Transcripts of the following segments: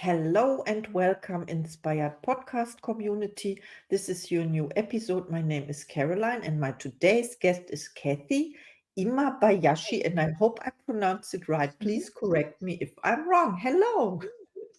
Hello and welcome, Inspired Podcast community. This is your new episode. My name is Caroline, and my today's guest is Kathy Ima Bayashi, and I hope I pronounce it right. Mhm. Please correct me if I'm wrong. Hello.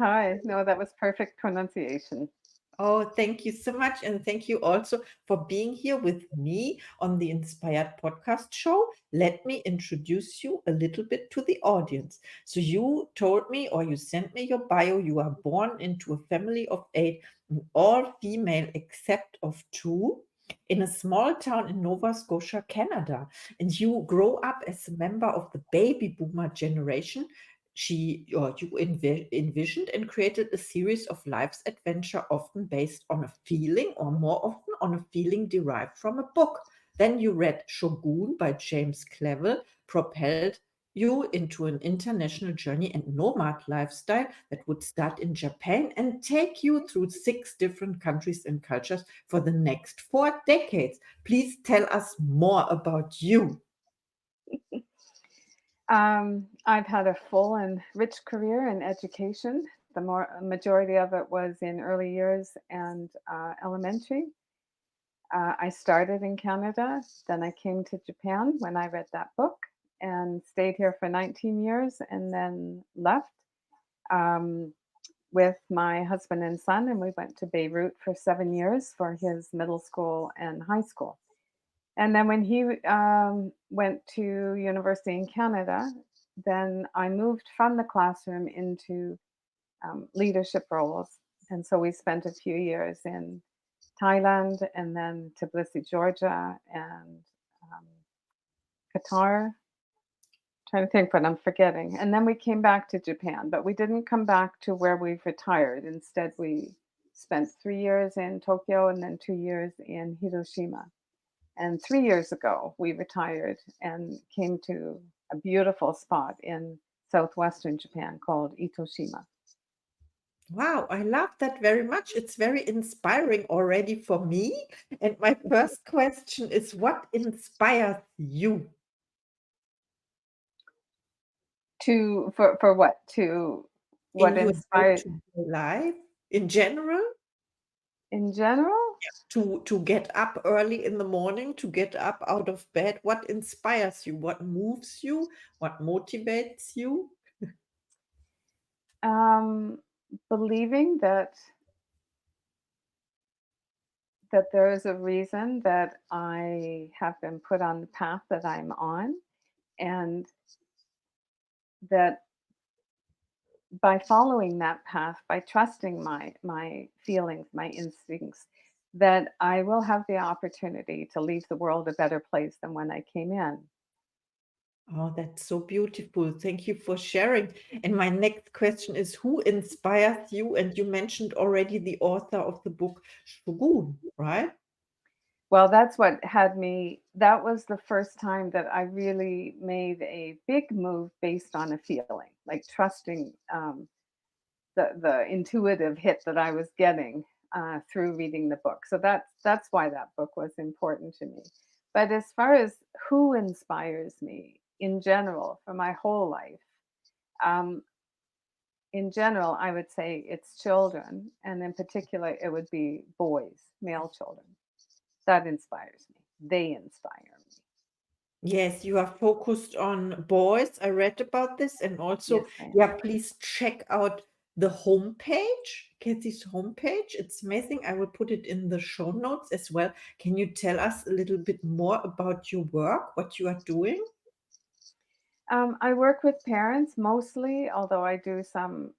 Hi. No, that was perfect pronunciation. Oh, thank you so much. And thank you also for being here with me on the Inspired Podcast show. Let me introduce you a little bit to the audience. So, you told me, or you sent me your bio, you are born into a family of 8, all female except of 2. In a small town in Nova Scotia, Canada. And you grow up as a member of the baby boomer generation. You envisioned and created a series of life's adventure, often based on a feeling, or more often on a feeling derived from a book. Then you read Shogun by James Clavell, propelled you into an international journey and nomad lifestyle that would start in Japan and take you through 6 different countries and cultures for the next 4 decades. Please tell us more about you. I've had a full and rich career in education. The majority of it was in early years and elementary. I started in Canada, then I came to Japan when I read that book and stayed here for 19 years and then left um, with my husband and son. And we went to Beirut for 7 years for his middle school and high school. And then when he went to university in Canada, then I moved from the classroom into leadership roles. And so we spent a few years in Thailand and then Tbilisi, Georgia, and um, Qatar. Trying to think what I'm forgetting. And then we came back to Japan, but we didn't come back to where we've retired. Instead, we spent 3 years in Tokyo and then 2 years in Hiroshima. And 3 years ago, we retired and came to a beautiful spot in southwestern Japan called Itoshima. Wow, I love that very much. It's very inspiring already for me. And my first question is, what inspires you For what? To in what your inspired day-to-day life in general? in general? To get up early in the morning, to get up out of bed? What inspires you? What moves you? What motivates you? Um, Believing that there is a reason that I have been put on the path that I'm on, and that by following that path, by trusting my feelings, my instincts, that I will have the opportunity to leave the world a better place than when I came in. Oh, that's so beautiful. Thank you for sharing. And my next question is, who inspires you? And you mentioned already the author of the book, Shogun, right? Well, that's what had me. That was the first time that I really made a big move based on a feeling, like trusting the intuitive hit that I was getting through reading the book. So that's why that book was important to me. But as far as who inspires me in general for my whole life, um, in general, I would say it's children, and in particular, it would be boys, male children. That inspires me. They inspire me. Yes, you are focused on boys. I read about this. And also, Yes, I am. yeah, please check out the homepage, Kathy's homepage. It's amazing. I will put it in the show notes as well. Can you tell us a little bit more about your work, what you are doing? I work with parents mostly, although I do some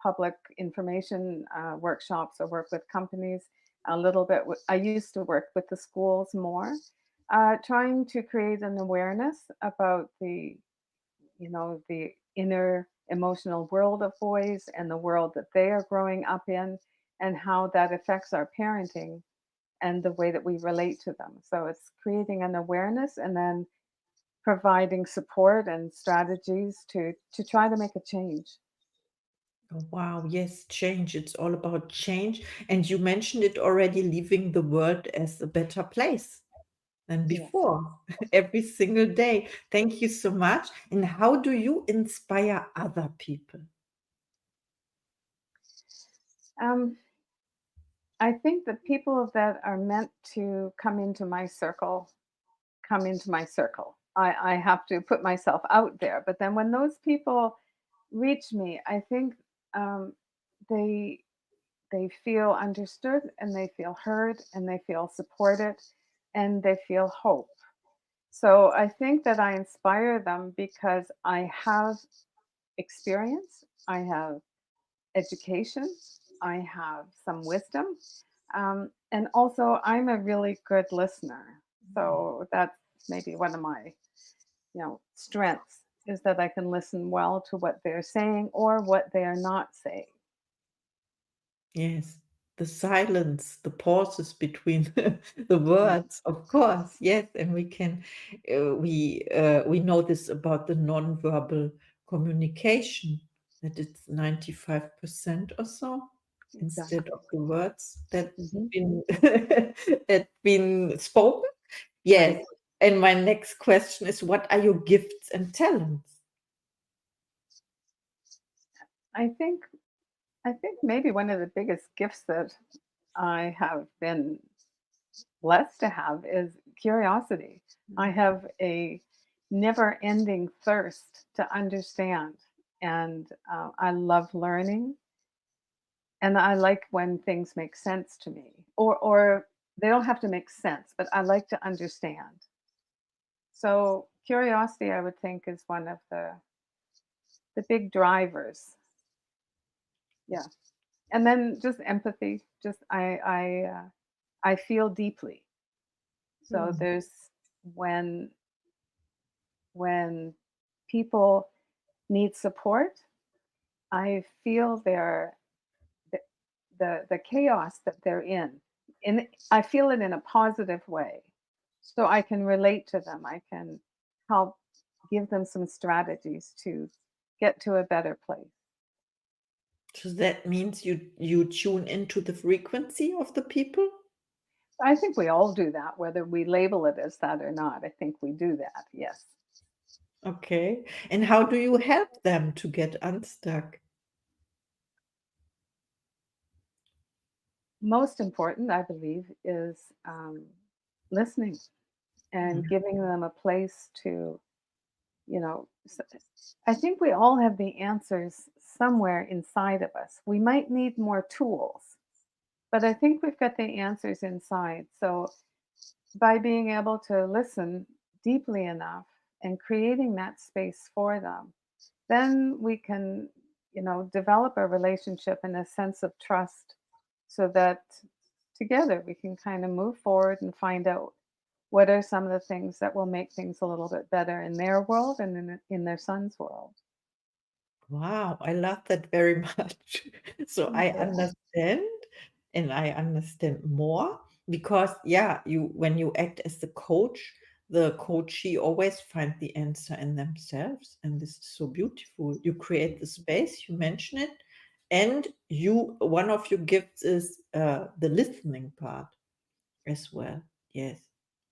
public information workshops or work with companies a little bit. I used to work with the schools more, trying to create an awareness about the inner emotional world of boys and the world that they are growing up in, and how that affects our parenting and the way that we relate to them. So it's creating an awareness and then providing support and strategies to try to make a change. Oh, wow, yes, change. It's all about change. And you mentioned it already, leaving the world as a better place than Yes. before, every single day. Thank you so much. And how do you inspire other people? Um, I think the people that are meant to come into my circle come into my circle. I have to put myself out there. But then when those people reach me, I think um, they they feel understood and they feel heard and they feel supported and they feel hope. So I think that I inspire them because I have experience, I have education, I have some wisdom, and also I'm a really good listener. So that's maybe one of my strengths is that I can listen well to what they're saying or what they are not saying. Yes, the silence, the pauses between the Yeah, words, of course. Yes, and we know this about the nonverbal communication, that it's 95% or so instead of exactly. the words that Hmm. been that been spoken. Right. Yes. And my next question is, what are your gifts and talents? I think I think maybe one of the biggest gifts that I have been blessed to have is curiosity. I have a never ending thirst to understand. And I love learning. And I like when things make sense to me, or they don't have to make sense, but I like to understand. So curiosity, I would think, is one of the big drivers. Yeah. And then just empathy. Just I feel deeply. So Mm. there's when when people need support, I feel the, the chaos that they're in. And I feel it in a positive way. So I can relate to them. I can help give them some strategies to get to a better place. So that means you tune into the frequency of the people? I think we all do that, whether we label it as that or not. I think we do that, yes. Okay. And how do you help them to get unstuck? Most important, I believe, is listening and Mm. giving them a place to, you know, I think we all have the answers somewhere inside of us. We might need more tools, but I think we've got the answers inside. So by being able to listen deeply enough and creating that space for them, then we can, develop a relationship and a sense of trust so that together we can kind of move forward and find out what are some of the things that will make things a little bit better in their world and in their son's world. Wow, I love that very much. So Thank I you. understand and I understand more because yeah, you when you act as the coachee always find the answer in themselves. And this is so beautiful. You create the space, you mention it, and you one of your gifts is the listening part as well. Yes.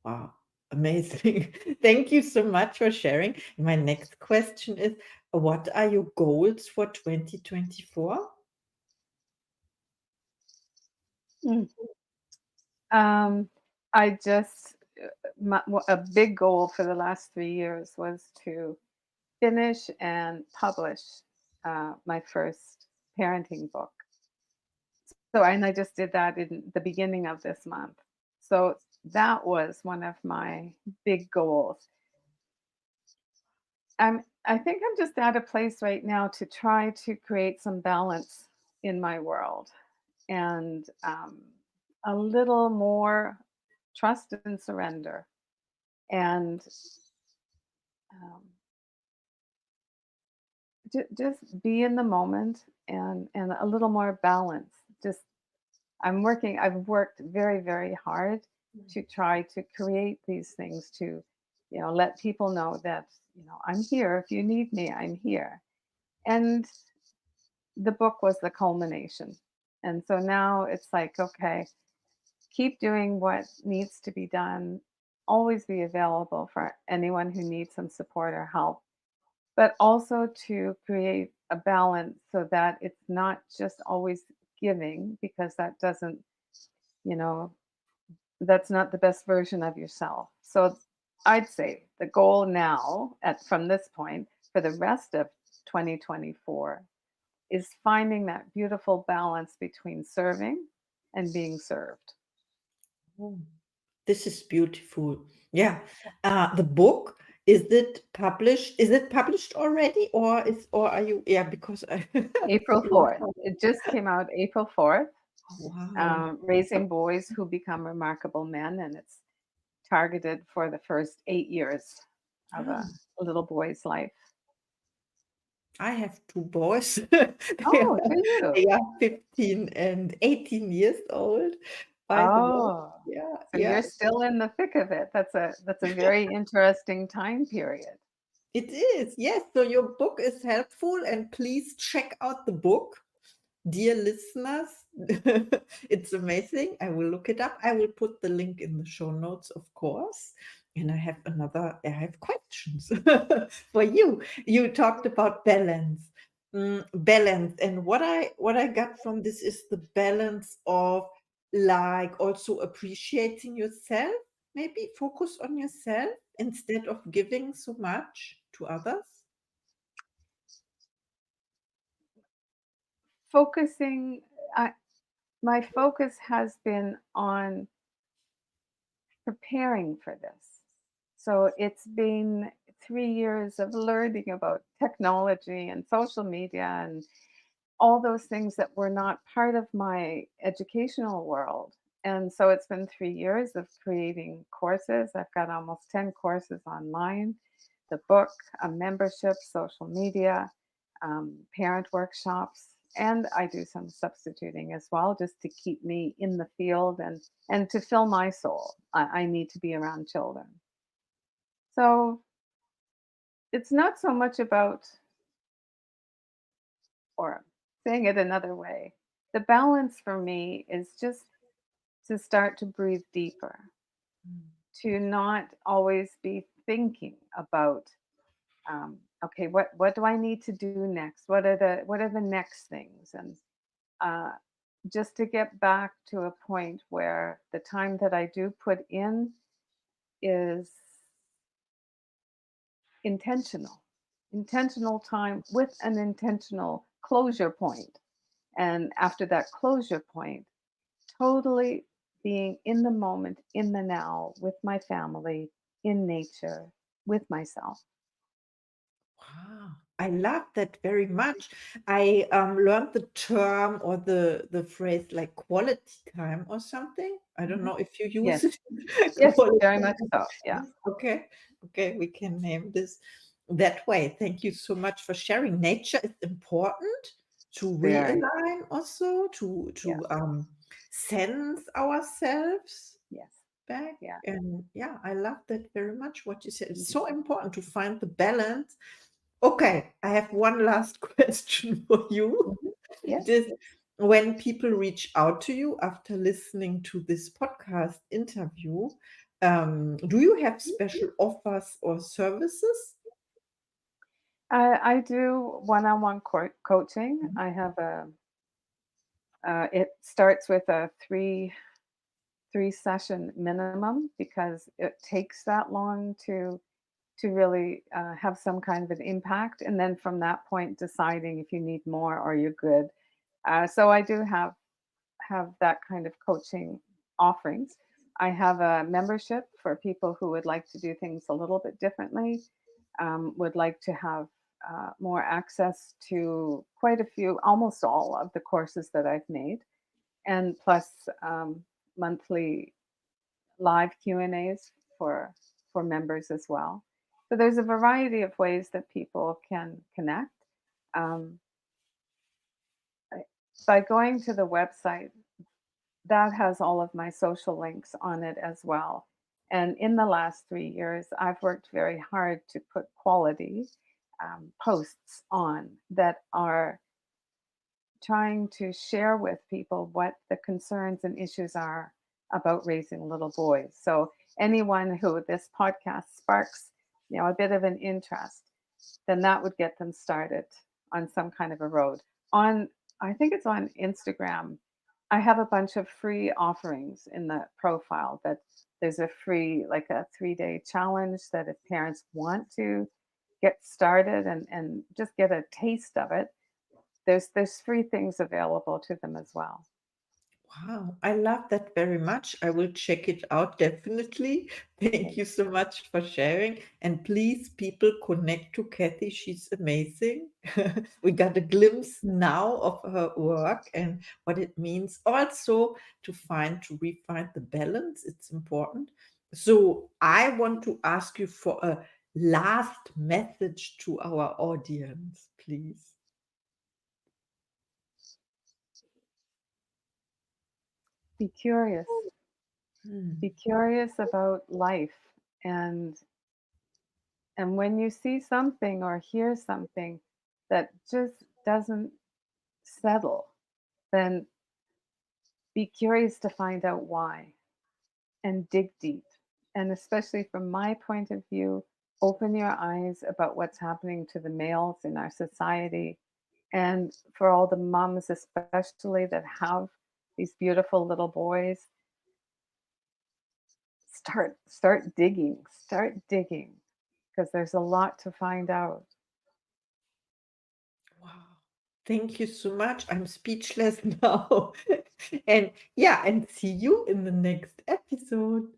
Wow. Amazing. Thank you so much for sharing. My next question is, what are your goals for 2024? Mm. Um, I just, a big goal for the last 3 years was to finish and publish my first parenting book. So, and I just did that in the beginning of this month. So that was one of my big goals. I think I'm just at a place right now to try to create some balance in my world and a little more trust and surrender and um, just be in the moment and a little more balance. Just I've worked very, very hard to try to create these things to, let people know that, I'm here. If you need me, I'm here. And the book was the culmination. And so now it's like, okay, keep doing what needs to be done. Always be available for anyone who needs some support or help, but also to create a balance so that it's not just always giving, because that doesn't, you know, that's not the best version of yourself. So I'd say the goal now from this point for the rest of 2024 is finding that beautiful balance between serving and being served. Oh, this is beautiful. Yeah. The book, is it published already, or are you, yeah, because I April 4th. It just came out April 4th. wow. Raising Boys Who Become Remarkable Men, and it's targeted for the first 8 years of Ah, a little boy's life. I have two boys. Oh, do you? They are 15 and 18 years old, by the way. Oh, Yeah, so yeah. you're still in the thick of it. That's a very interesting time period. It is. Yes. So your book is helpful, and please check out the book. Dear listeners, it's amazing. I will look it up. I will put the link in the show notes, of course. And I have questions for you. You talked about balance. Balance. And what I got from this is the balance of, like, also appreciating yourself, maybe focus on yourself instead of giving so much to others. Focusing, I, my focus has been on preparing for this. So it's been 3 years of learning about technology and social media and all those things that were not part of my educational world. And so it's been 3 years of creating courses. I've got almost 10 courses online, the book, a membership, social media, parent workshops, and I do some substituting as well, just to keep me in the field and to fill my soul. I need to be around children. So it's not so much about, or saying it another way, the balance for me is just to start to breathe deeper, to not always be thinking about, okay, what do I need to do next? What are the next things? And uh, just to get back to a point where the time that I do put in is intentional, intentional time with an intentional closure point. And after that closure point, totally being in the moment, in the now, with my family, in nature, with myself. Wow, I love that very much. I learned the term, or the phrase, like quality time or something. I don't Mhm. know if you use Yes, it. yes, Quality very much time. so. Yeah, Yes, okay, okay, we can name this that way. Thank you so much for sharing. Nature is important to very. realign, also to Yeah, sense ourselves yes, back. yeah. And yeah, I love that very much what you said. It's Mhm. so important to find the balance. Okay, I have one last question for you. Mhm. Yes. It is, when people reach out to you after listening to this podcast interview, do you have special offers or services? I do one-on-one coaching. I have it starts with a three session minimum, because it takes that long to really have some kind of an impact, and then from that point deciding if you need more or you're good. So I do have that kind of coaching offerings. I have a membership for people who would like to do things a little bit differently, would like to have more access to quite a few, almost all of the courses that I've made, and plus monthly live Q&As for members as well. So there's a variety of ways that people can connect. Um, by going to the website, that has all of my social links on it as well. And in the last 3 years, I've worked very hard to put quality posts on that are trying to share with people what the concerns and issues are about raising little boys. So anyone who this podcast sparks, a bit of an interest, then that would get them started on some kind of a road. On I think it's on Instagram. I have a bunch of free offerings in the profile that there's a free, like a 3-day challenge that if parents want to get started and just get a taste of it, there's free things available to them as well. Wow, I love that very much. I will check it out definitely. Thank Thank you so much for sharing. And please, people, connect to Kathy. She's amazing. We got a glimpse now of her work and what it means also to refine the balance. It's important. So I want to ask you for a last message to our audience, please. Be curious. Be Hmm. curious about life, and when you see something or hear something that just doesn't settle, then be curious to find out why and dig deep. And especially from my point of view, open your eyes about what's happening to the males in our society. And for all the moms, especially that have these beautiful little boys, start digging, because there's a lot to find out. Wow. Thank you so much. I'm speechless now. And yeah, and see you in the next episode.